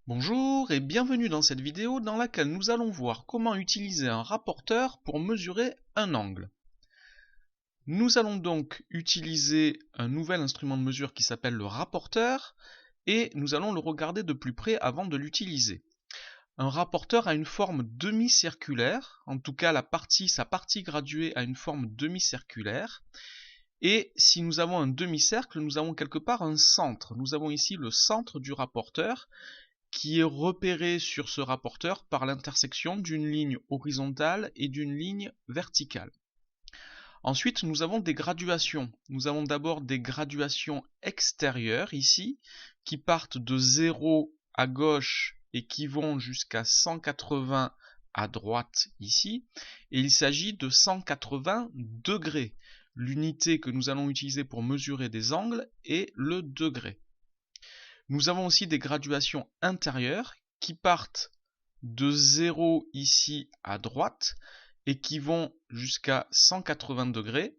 Bonjour et bienvenue dans cette vidéo dans laquelle nous allons voir comment utiliser un rapporteur pour mesurer un angle. Nous allons donc utiliser un nouvel instrument de mesure qui s'appelle le rapporteur et nous allons le regarder de plus près avant de l'utiliser. Un rapporteur a une forme demi-circulaire, en tout cas sa partie graduée a une forme demi-circulaire. Et si nous avons un demi-cercle, nous avons quelque part un centre. Nous avons ici le centre du rapporteur qui est repéré sur ce rapporteur par l'intersection d'une ligne horizontale et d'une ligne verticale. Ensuite, nous avons des graduations. Nous avons d'abord des graduations extérieures ici, qui partent de 0 à gauche et qui vont jusqu'à 180 à droite ici. Et il s'agit de 180 degrés. L'unité que nous allons utiliser pour mesurer des angles est le degré. Nous avons aussi des graduations intérieures qui partent de 0 ici à droite et qui vont jusqu'à 180 degrés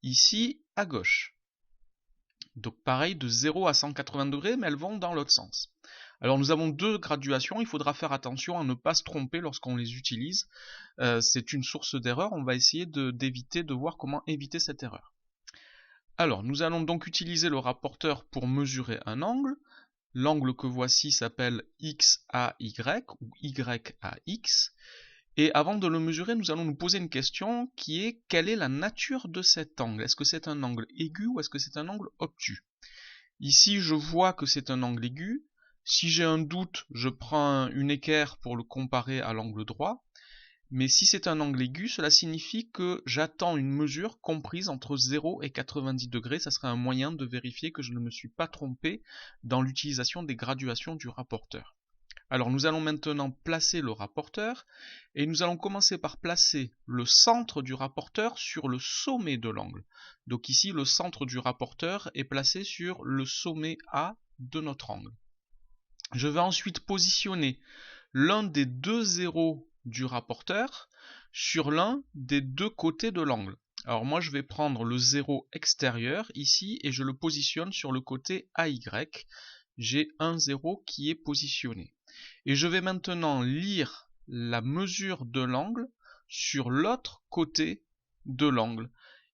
ici à gauche. Donc pareil de 0 à 180 degrés mais elles vont dans l'autre sens. Alors nous avons deux graduations, il faudra faire attention à ne pas se tromper lorsqu'on les utilise. C'est une source d'erreur, on va essayer de voir comment éviter cette erreur. Alors nous allons donc utiliser le rapporteur pour mesurer un angle. L'angle que voici s'appelle XAY ou YAX. Et avant de le mesurer, nous allons nous poser une question qui est: quelle est la nature de cet angle? Est-ce que c'est un angle aigu ou est-ce que c'est un angle obtus? Ici, je vois que c'est un angle aigu. Si j'ai un doute, je prends une équerre pour le comparer à l'angle droit. Mais si c'est un angle aigu, cela signifie que j'attends une mesure comprise entre 0 et 90 degrés. Ça serait un moyen de vérifier que je ne me suis pas trompé dans l'utilisation des graduations du rapporteur. Alors nous allons maintenant placer le rapporteur et nous allons commencer par placer le centre du rapporteur sur le sommet de l'angle. Donc ici le centre du rapporteur est placé sur le sommet A de notre angle. Je vais ensuite positionner l'un des deux zéros du rapporteur sur l'un des deux côtés de l'angle. Alors moi je vais prendre le zéro extérieur ici et je le positionne sur le côté AY. J'ai un zéro qui est positionné. Et je vais maintenant lire la mesure de l'angle sur l'autre côté de l'angle.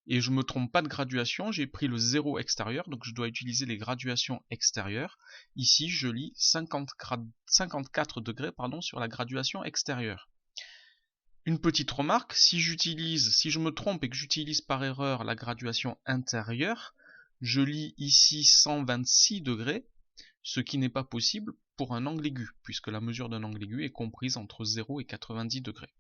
Et je ne me trompe pas de graduation, j'ai pris le 0 extérieur, donc je dois utiliser les graduations extérieures. Ici, je lis 54 degrés sur la graduation extérieure. Une petite remarque, si je me trompe et que j'utilise par erreur la graduation intérieure, je lis ici 126 degrés, ce qui n'est pas possible pour un angle aigu, puisque la mesure d'un angle aigu est comprise entre 0 et 90 degrés.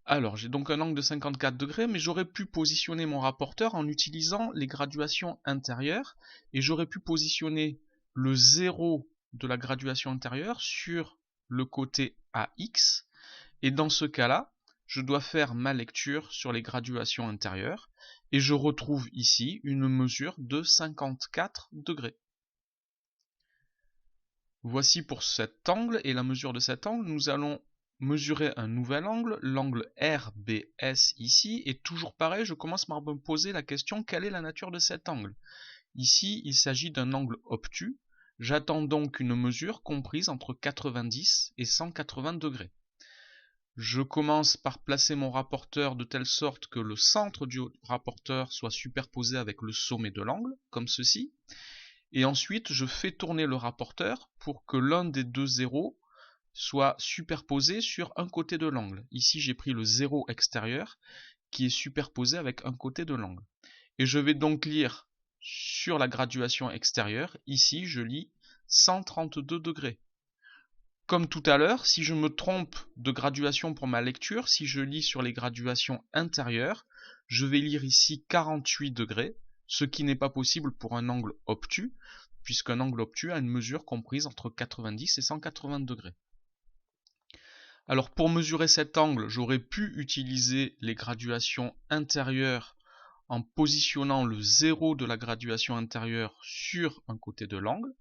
Alors, j'ai donc un angle de 54 degrés, mais j'aurais pu positionner mon rapporteur en utilisant les graduations intérieures, et j'aurais pu positionner le 0 de la graduation intérieure sur le côté AX, et dans ce cas-là, je dois faire ma lecture sur les graduations intérieures, et je retrouve ici une mesure de 54 degrés. Voici pour cet angle, et la mesure de cet angle, nous allons mesurer un nouvel angle, l'angle RBS ici, et toujours pareil, je commence par me poser la question: quelle est la nature de cet angle? Ici, il s'agit d'un angle obtus, j'attends donc une mesure comprise entre 90 et 180 degrés. Je commence par placer mon rapporteur de telle sorte que le centre du rapporteur soit superposé avec le sommet de l'angle, comme ceci, et ensuite je fais tourner le rapporteur pour que l'un des deux zéros soit superposé sur un côté de l'angle. Ici j'ai pris le 0 extérieur qui est superposé avec un côté de l'angle. Et je vais donc lire sur la graduation extérieure, ici je lis 132 degrés. Comme tout à l'heure, si je me trompe de graduation pour ma lecture, si je lis sur les graduations intérieures, je vais lire ici 48 degrés, ce qui n'est pas possible pour un angle obtus, puisqu'un angle obtus a une mesure comprise entre 90 et 180 degrés. Alors pour mesurer cet angle, j'aurais pu utiliser les graduations intérieures en positionnant le 0 de la graduation intérieure sur un côté de l'angle.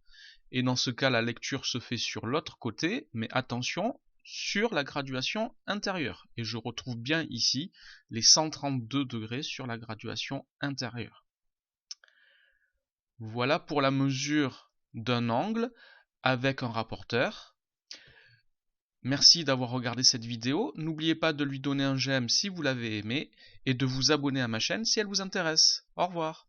Et dans ce cas, la lecture se fait sur l'autre côté, mais attention, sur la graduation intérieure. Et je retrouve bien ici les 132 degrés sur la graduation intérieure. Voilà pour la mesure d'un angle. avec un rapporteur. Merci d'avoir regardé cette vidéo. N'oubliez pas de lui donner un j'aime si vous l'avez aimé et de vous abonner à ma chaîne si elle vous intéresse. Au revoir.